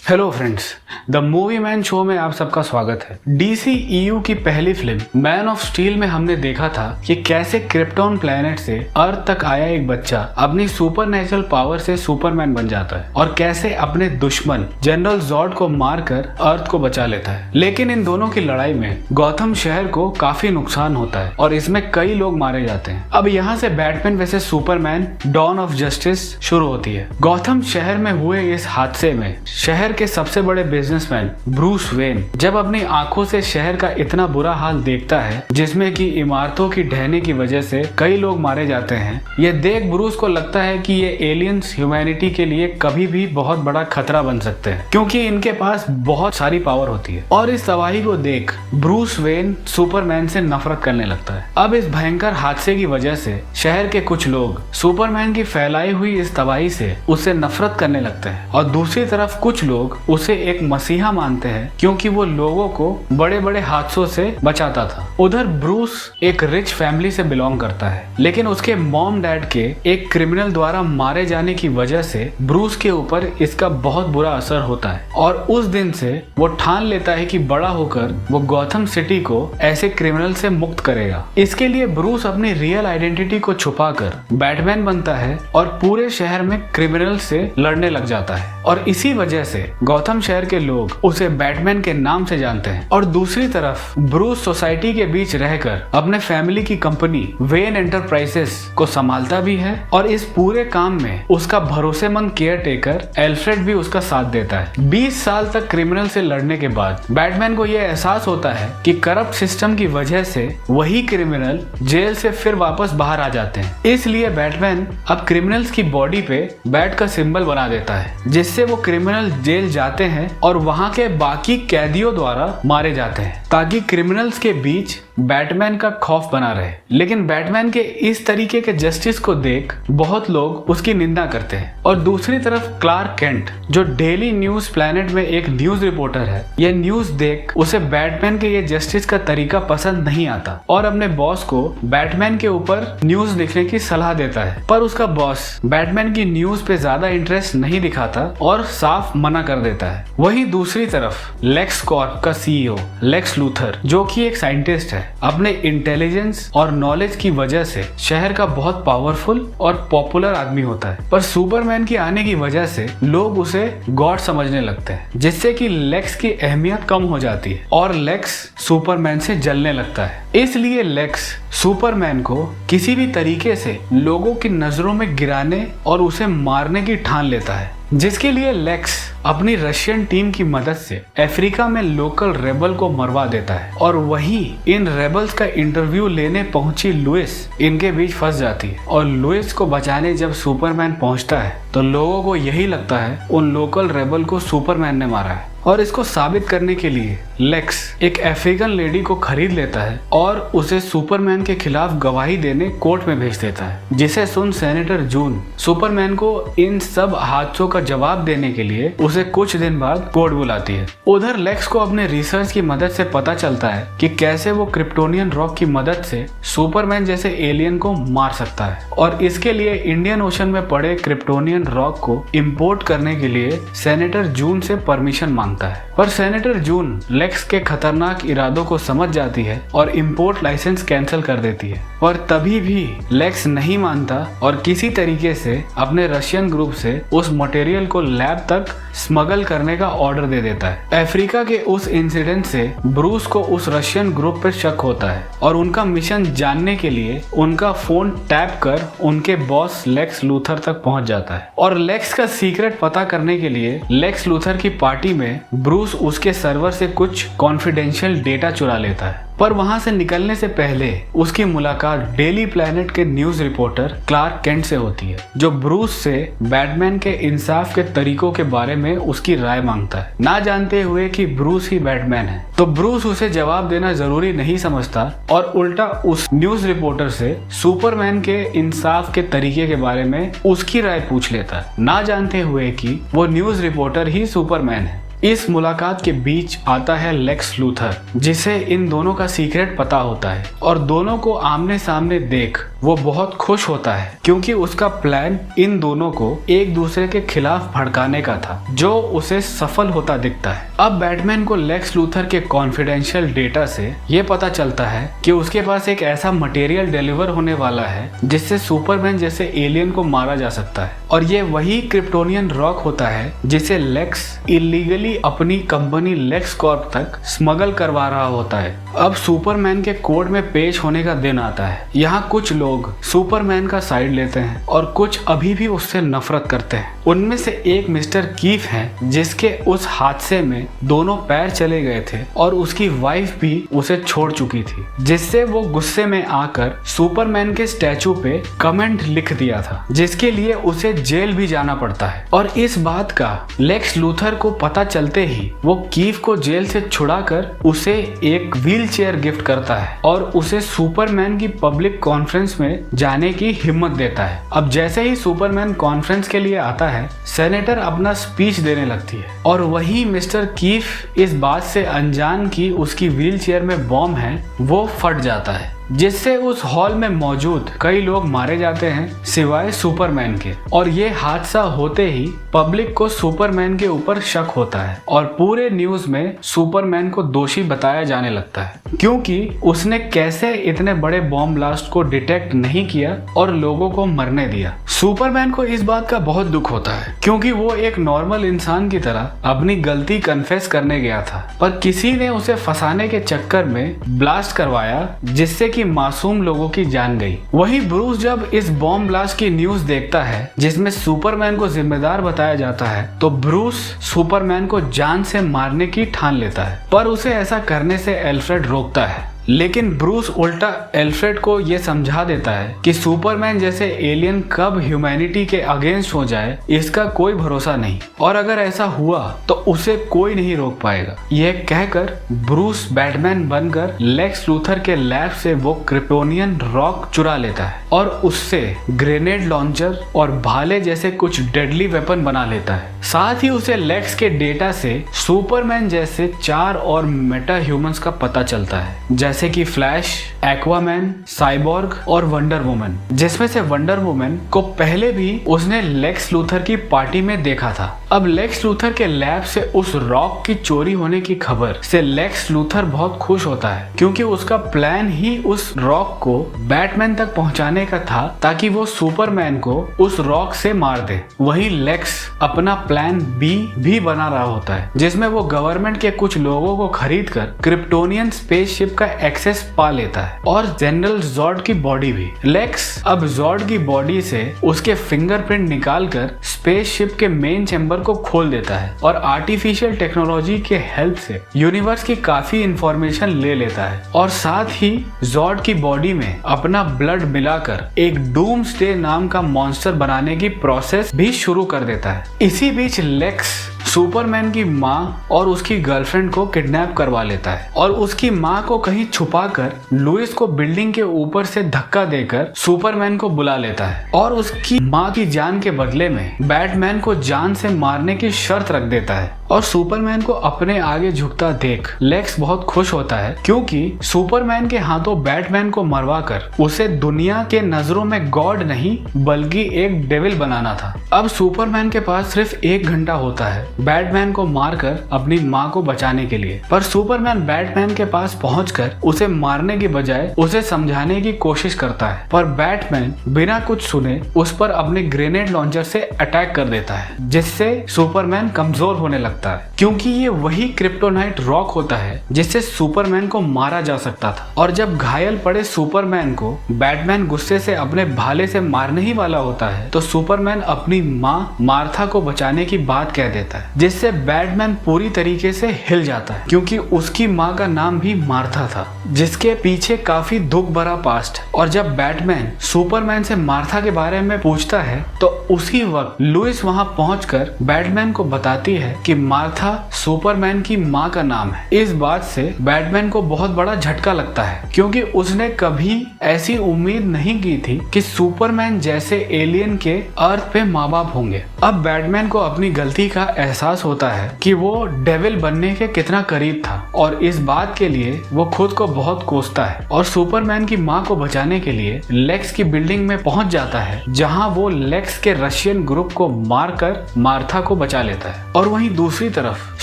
Hello friends, the movie man show में आप सबका स्वागत है। DCEU की पहली फिल्म मैन ऑफ स्टील में हमने देखा था कि कैसे क्रिप्टॉन प्लेनेट से अर्थ तक आया एक बच्चा अपनी सुपरनेचुरल पावर से सुपरमैन बन जाता है और कैसे अपने दुश्मन जनरल जॉर्ड को मारकर अर्थ को बचा लेता है। लेकिन इन दोनों की लड़ाई में गौथम शहर को काफी नुकसान होता है और इसमें कई लोग मारे जाते हैं। अब यहाँ से Batman versus Superman dawn of justice शुरू होती है। गौथम शहर में हुए इस हादसे में शहर के सबसे बड़े बिजनेसमैन ब्रूस वेन जब अपनी आंखों से शहर का इतना बुरा हाल देखता है जिसमें कि इमारतों की ढहने की वजह से कई लोग मारे जाते हैं, ये देख ब्रूस को लगता है कि ये एलियंस ह्यूमैनिटी के लिए कभी भी बहुत बड़ा खतरा बन सकते हैं क्योंकि इनके पास बहुत सारी पावर होती है। और इस तबाही को देख ब्रूस वेन सुपरमैन से नफरत करने लगता है। अब इस भयंकर हादसे की वजह से शहर के कुछ लोग सुपरमैन की फैलाई हुई इस तबाही से उससे नफरत करने लगते हैं और दूसरी तरफ कुछ लोग उसे एक मसीहा मानते हैं क्योंकि वो लोगों को बड़े बड़े हादसों से बचाता था। उधर ब्रूस एक रिच फैमिली से बिलोंग करता है, लेकिन उसके मॉम डैड के एक क्रिमिनल द्वारा मारे जाने की वजह से ब्रूस के ऊपर इसका बहुत बुरा असर होता है और उस दिन से वो ठान लेता है कि बड़ा होकर वो गौथम सिटी को ऐसे क्रिमिनल से मुक्त करेगा। इसके लिए ब्रूस अपनी रियल आइडेंटिटी को छुपाकर बैटमैन बनता है और पूरे शहर में क्रिमिनल से लड़ने लग जाता है और इसी वजह से गौथम शहर के लोग उसे बैटमैन के नाम से जानते हैं। और दूसरी तरफ ब्रूस सोसाइटी के बीच रहकर अपने फैमिली की कंपनी वेन एंटरप्राइजेस को संभालता भी है और इस पूरे काम में उसका भरोसेमंद केयर टेकर एल्फ्रेड भी उसका साथ देता है। 20 साल तक क्रिमिनल से लड़ने के बाद बैटमैन को यह एहसास होता है कि करप्ट सिस्टम की वजह से वही क्रिमिनल जेल से फिर वापस बाहर आ जाते हैं। इसलिए बैटमैन अब क्रिमिनल्स की बॉडी पे बैट का सिंबल बना देता है जिससे वो क्रिमिनल जेल जाते हैं और वहां के बाकी कैदियों द्वारा मारे जाते हैं ताकि क्रिमिनल्स के बीच बैटमैन का खौफ बना रहे। लेकिन बैटमैन के इस तरीके के जस्टिस को देख बहुत लोग उसकी निंदा करते हैं। और दूसरी तरफ क्लार्क केंट जो डेली न्यूज प्लैनेट में एक न्यूज रिपोर्टर है, यह न्यूज देख उसे बैटमैन के ये जस्टिस का तरीका पसंद नहीं आता और अपने बॉस को बैटमैन के ऊपर न्यूज लिखने की सलाह देता है। पर उसका बॉस बैटमैन की न्यूज पे ज्यादा इंटरेस्ट नहीं दिखाता और साफ मना कर देता है। वहीं दूसरी तरफ लेक्स कॉर्प का CEO लेक्स लूथर जो कि एक साइंटिस्ट है, अपने इंटेलिजेंस और नॉलेज की वजह से शहर का बहुत पावरफुल और पॉपुलर आदमी होता है। पर सुपरमैन की आने की वजह से लोग उसे गॉड समझने लगते हैं जिससे कि लेक्स की अहमियत कम हो जाती है और लेक्स सुपरमैन से जलने लगता है। इसलिए लेक्स सुपरमैन को किसी भी तरीके से लोगों की नजरों में गिराने और उसे मारने की ठान लेता है, जिसके लिए लेक्स अपनी रशियन टीम की मदद से अफ्रीका में लोकल रेबल को मरवा देता है और वहीं इन रेबल्स का इंटरव्यू लेने पहुंची लुइस इनके बीच फंस जाती है। और लुइस को बचाने जब सुपरमैन पहुंचता है तो लोगों को यही लगता है उन लोकल रेबल को सुपरमैन ने मारा है और इसको साबित करने के लिए लेक्स एक अफ्रीकन लेडी को खरीद लेता है और उसे सुपरमैन के खिलाफ गवाही देने कोर्ट में भेज देता है, जिसे सुन सेनेटर जून सुपरमैन को इन सब हादसों का जवाब देने के लिए उसे कुछ दिन बाद कोर्ट बुलाती है। उधर लेक्स को अपने रिसर्च की मदद से पता चलता है कि कैसे वो क्रिप्टोनियन रॉक की मदद से सुपरमैन जैसे एलियन को मार सकता है और इसके लिए इंडियन ओशन में पड़े क्रिप्टोनियन रॉक को इम्पोर्ट करने के लिए सेनेटर जून से परमिशन मांगता है। पर सेनेटर जून लेक्स के खतरनाक इरादों को समझ जाती है और इंपोर्ट लाइसेंस कैंसिल कर देती है। पर तभी भी लेक्स नहीं मानता और किसी तरीके से अपने रशियन ग्रुप से उस मटेरियल को लैब तक स्मगल करने का ऑर्डर दे देता है। अफ्रीका के उस इंसिडेंट से ब्रूस को उस रशियन ग्रुप पर शक होता है और उनका मिशन जानने के लिए उनका फोन टैप कर उनके बॉस लेक्स लूथर तक पहुंच जाता है और लेक्स का सीक्रेट पता करने के लिए लेक्स लूथर की पार्टी में ब्रूस उसके सर्वर से कुछ कॉन्फिडेंशियल डेटा चुरा लेता है। पर वहां से निकलने से पहले उसकी मुलाकात डेली प्लैनेट के न्यूज रिपोर्टर क्लार्क केंट से होती है जो ब्रूस से बैटमैन के इंसाफ के तरीकों के बारे में उसकी राय मांगता है, ना जानते हुए कि ब्रूस ही बैटमैन है। तो ब्रूस उसे जवाब देना जरूरी नहीं समझता और उल्टा उस न्यूज रिपोर्टर से सुपरमैन के इंसाफ के तरीके के बारे में उसकी राय पूछ लेता है, ना जानते हुए कि वो न्यूज रिपोर्टर ही सुपरमैन है। इस मुलाकात के बीच आता है लेक्स लूथर, जिसे इन दोनों का सीक्रेट पता होता है और दोनों को आमने सामने देख वो बहुत खुश होता है क्योंकि उसका प्लान इन दोनों को एक दूसरे के खिलाफ भड़काने का था, जो उसे सफल होता दिखता है। अब बैटमैन को लेक्स लूथर के कॉन्फिडेंशियल डेटा से ये पता चलता है कि उसके पास एक ऐसा मटेरियल डिलीवर होने वाला है जिससे सुपरमैन जैसे एलियन को मारा जा सकता है, और ये वही क्रिप्टोनियन रॉक होता है जिसे लेक्स इलीगली अपनी कंपनी लेक्स कॉर्प तक स्मगल करवा रहा होता है। अब सुपरमैन के कोर्ट में पेश होने का दिन आता है। यहाँ कुछ लोग सुपरमैन का साइड लेते हैं और कुछ अभी भी उससे नफरत करते हैं। उनमें से एक मिस्टर कीफ है जिसके उस हादसे में दोनों पैर चले गए थे और उसकी वाइफ भी उसे छोड़ चुकी थी, जिससे वो गुस्से में आकर सुपरमैन के स्टैचू पे कमेंट लिख दिया था, जिसके लिए उसे जेल भी जाना पड़ता है। और इस बात का लेक्स लूथर को पता चलते ही वो कीफ को जेल से छुड़ाकर उसे एक व्हील चेयर गिफ्ट करता है और उसे सुपरमैन की पब्लिक कॉन्फ्रेंस में जाने की हिम्मत देता है। अब जैसे ही सुपरमैन कॉन्फ्रेंस के लिए आता है, सेनेटर अपना स्पीच देने लगती है और वही मिस्टर कीफ इस बात से अनजान कि उसकी व्हील चेयर में बॉम्ब है, वो फट जाता है, जिससे उस हॉल में मौजूद कई लोग मारे जाते हैं सिवाय सुपरमैन के। और ये हादसा होते ही पब्लिक को सुपरमैन के ऊपर शक होता है और पूरे न्यूज में सुपरमैन को दोषी बताया जाने लगता है क्योंकि उसने कैसे इतने बड़े बॉम्ब ब्लास्ट को डिटेक्ट नहीं किया और लोगों को मरने दिया। सुपरमैन को इस बात का बहुत दुख होता है क्योंकि वो एक नॉर्मल इंसान की तरह अपनी गलती कन्फेस करने गया था, पर किसी ने उसे फंसाने के चक्कर में ब्लास्ट करवाया जिससे कि मासूम लोगों की जान गई। वही ब्रूस जब इस बॉम्ब ब्लास्ट की न्यूज देखता है जिसमें सुपरमैन को जिम्मेदार बताया जाता है, तो ब्रूस सुपरमैन को जान से मारने की ठान लेता है, पर उसे ऐसा करने से एल्फ्रेड रोकता है। लेकिन ब्रूस उल्टा एल्फ्रेड को यह समझा देता है कि सुपरमैन जैसे एलियन कब ह्यूमैनिटी के अगेंस्ट हो जाए इसका कोई भरोसा नहीं, और अगर ऐसा हुआ तो उसे कोई नहीं रोक पाएगा। यह कहकर ब्रूस बैटमैन बनकर लेक्स लूथर के लैब से वो क्रिप्टोनियन रॉक चुरा लेता है और उससे ग्रेनेड लॉन्चर और भाले जैसे कुछ डेडली वेपन बना लेता है। साथ ही उसे लेक्स के डेटा से सुपरमैन जैसे 4 और मेटा ह्यूमंस का पता चलता है, जैसे कि फ्लैश, एक्वामैन, साइबॉर्ग और वंडर वुमन, जिसमें से वंडर वुमन को पहले भी उसने लेक्स लूथर की पार्टी में देखा था। अब लेक्स लूथर के लैब से उस रॉक की चोरी होने की खबर से लेक्स लूथर बहुत खुश होता है क्योंकि उसका प्लान ही उस रॉक को बैटमैन तक पहुंचाने का था ताकि वो सुपरमैन को उस रॉक से मार दे। वहीं लेक्स अपना प्लान बी भी बना रहा होता है जिसमें वो गवर्नमेंट के कुछ लोगों को खरीद कर क्रिप्टोनियन स्पेसशिप का एक्सेस पा लेता है और जनरल जॉर्ड की बॉडी भी। लेक्स अब जॉर्ड की बॉडी से उसके फिंगरप्रिंट निकालकर स्पेसशिप के मेन चैम्बर को खोल देता है और आर्टिफिशियल टेक्नोलॉजी के हेल्प से यूनिवर्स की काफी इंफॉर्मेशन ले लेता है और साथ ही जॉर्ड की बॉडी में अपना ब्लड मिलाकर एक डूम्सडे नाम का मॉन्स्टर बनाने की प्रोसेस भी शुरू कर देता है। इसी बीच लेक्स सुपरमैन की माँ और उसकी गर्लफ्रेंड को किडनैप करवा लेता है और उसकी माँ को कहीं छुपाकर लुइस को बिल्डिंग के ऊपर से धक्का देकर सुपरमैन को बुला लेता है और उसकी माँ की जान के बदले में बैटमैन को जान से मारने की शर्त रख देता है। और सुपरमैन को अपने आगे झुकता देख लेक्स बहुत खुश होता है क्योंकि सुपरमैन के हाथों बैटमैन को मरवाकर उसे दुनिया के नजरों में गॉड नहीं बल्कि एक डेविल बनाना था। अब सुपरमैन के पास सिर्फ 1 घंटा होता है बैटमैन को मारकर अपनी माँ को बचाने के लिए, पर सुपरमैन बैटमैन के पास पहुंचकर उसे मारने की बजाय उसे समझाने की कोशिश करता है, पर बैटमैन बिना कुछ सुने उस पर अपने ग्रेनेड लॉन्चर से अटैक कर देता है जिससे सुपरमैन कमजोर होने लगता है क्योंकि ये वही क्रिप्टोनाइट रॉक होता है जिससे सुपरमैन को मारा जा सकता था। और जब घायल पड़े सुपरमैन को बैटमैन गुस्से से अपने भाले से मारने ही वाला होता है तो सुपरमैन अपनी माँ मार्था को बचाने की बात कह देता है जिससे बैटमैन पूरी तरीके से हिल जाता है क्योंकि उसकी माँ का नाम भी मार्था था जिसके पीछे काफी दुख भरा पास्ट है। और जब बैटमैन सुपरमैन से मार्था के बारे में पूछता है तो उसी वक्त लुइस वहां पहुंचकर बैटमैन को बताती है कि मार्था सुपरमैन की माँ का नाम है। इस बात से बैटमैन को बहुत बड़ा झटका लगता है क्योंकि उसने कभी ऐसी उम्मीद नहीं की थी कि सुपरमैन जैसे एलियन के अर्थ पे माँ बाप होंगे। अब बैटमैन को अपनी गलती का एहसास एहसास होता है कि वो डेविल बनने के कितना करीब था और इस बात के लिए वो खुद को बहुत कोसता है और सुपरमैन की माँ को बचाने के लिए लेक्स की बिल्डिंग में पहुंच जाता है, जहां वो लेक्स के रशियन ग्रुप को मारकर मार्था को बचा लेता है। और वहीं दूसरी तरफ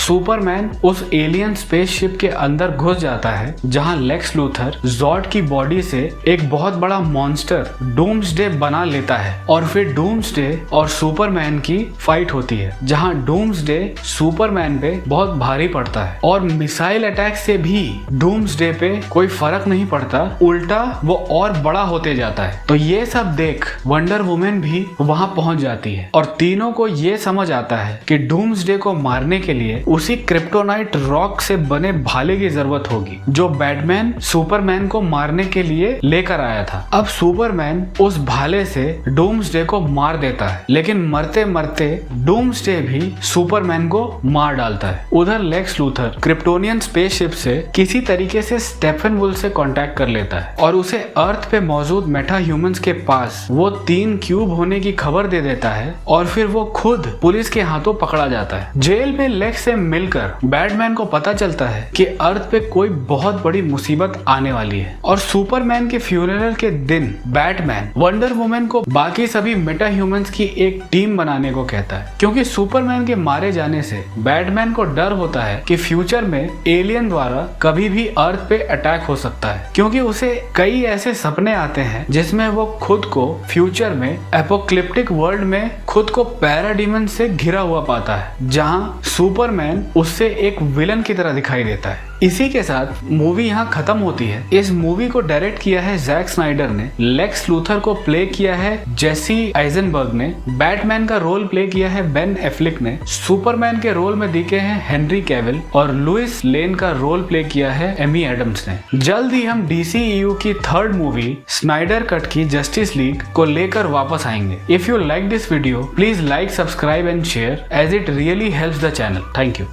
सुपरमैन उस एलियन स्पेसशिप के अंदर घुस जाता है, जहां लेक्स लूथर जॉर्ड की बॉडी से एक बहुत बड़ा मॉन्स्टर डूम्सडे बना लेता है और फिर डूम्सडे और सुपरमैन की फाइट होती है, जहां डूम्सडे सुपरमैन पे बहुत भारी पड़ता है और मिसाइल अटैक से भी डूम्सडे पे कोई फर्क नहीं पड़ता, उल्टा वो और बड़ा होते जाता है। तो ये सब देख वंडर वुमेन भी वहां पहुंच जाती है और तीनों को ये समझ आता है कि डूम्सडे को मारने के लिए उसी क्रिप्टोनाइट रॉक से बने भाले की जरूरत होगी जो बैटमैन सुपरमैन को मारने के लिए लेकर आया था। अब सुपरमैन उस भाले से डूम्सडे को मार देता है, लेकिन मरते मरते डूम्सडे भी सुपरमैन को मार डालता है। उधर लेक्स लूथर क्रिप्टोनियन स्पेसशिप से किसी तरीके से स्टेफन वुल से कांटेक्ट कर लेता है और उसे अर्थ पे मौजूद मेटा ह्यूमंस के पास वो 3 क्यूब होने की खबर दे देता है और फिर वो खुद पुलिस के हाथों पकड़ा जाता है। जेल में लेक्स से मिलकर बैटमैन को पता चलता है कि अर्थ पे कोई बहुत बड़ी मुसीबत आने वाली है और सुपरमैन के फ्यूनरल के दिन बैटमैन वंडर वुमेन को बाकी सभी मेटा ह्यूमंस की एक टीम बनाने को कहता है, क्योंकि सुपरमैन के मारे जाने से बैटमैन को डर होता है कि फ्यूचर में एलियन द्वारा कभी भी अर्थ पे अटैक हो सकता है, क्योंकि उसे कई ऐसे सपने आते हैं जिसमें वो खुद को फ्यूचर में एपोक्लिप्टिक वर्ल्ड में खुद को पैराडीमन से घिरा हुआ पाता है, जहां सुपरमैन उससे एक विलन की तरह दिखाई देता है। इसी के साथ मूवी यहाँ खत्म होती है। इस मूवी को डायरेक्ट किया है जैक स्नाइडर ने, लेक्स लूथर को प्ले किया है जेसी आइजनबर्ग ने, बैटमैन का रोल प्ले किया है बेन एफ्लिक ने, सुपरमैन के रोल में दिखे हैं हेनरी कैविल और लुइस लेन का रोल प्ले किया है एमी एडम्स ने। जल्द ही हम DCEU की 3rd मूवी स्नाइडर कट की जस्टिस लीग को लेकर वापस आएंगे। If you like this video please like, subscribe and share as it really helps the channel. Thank you.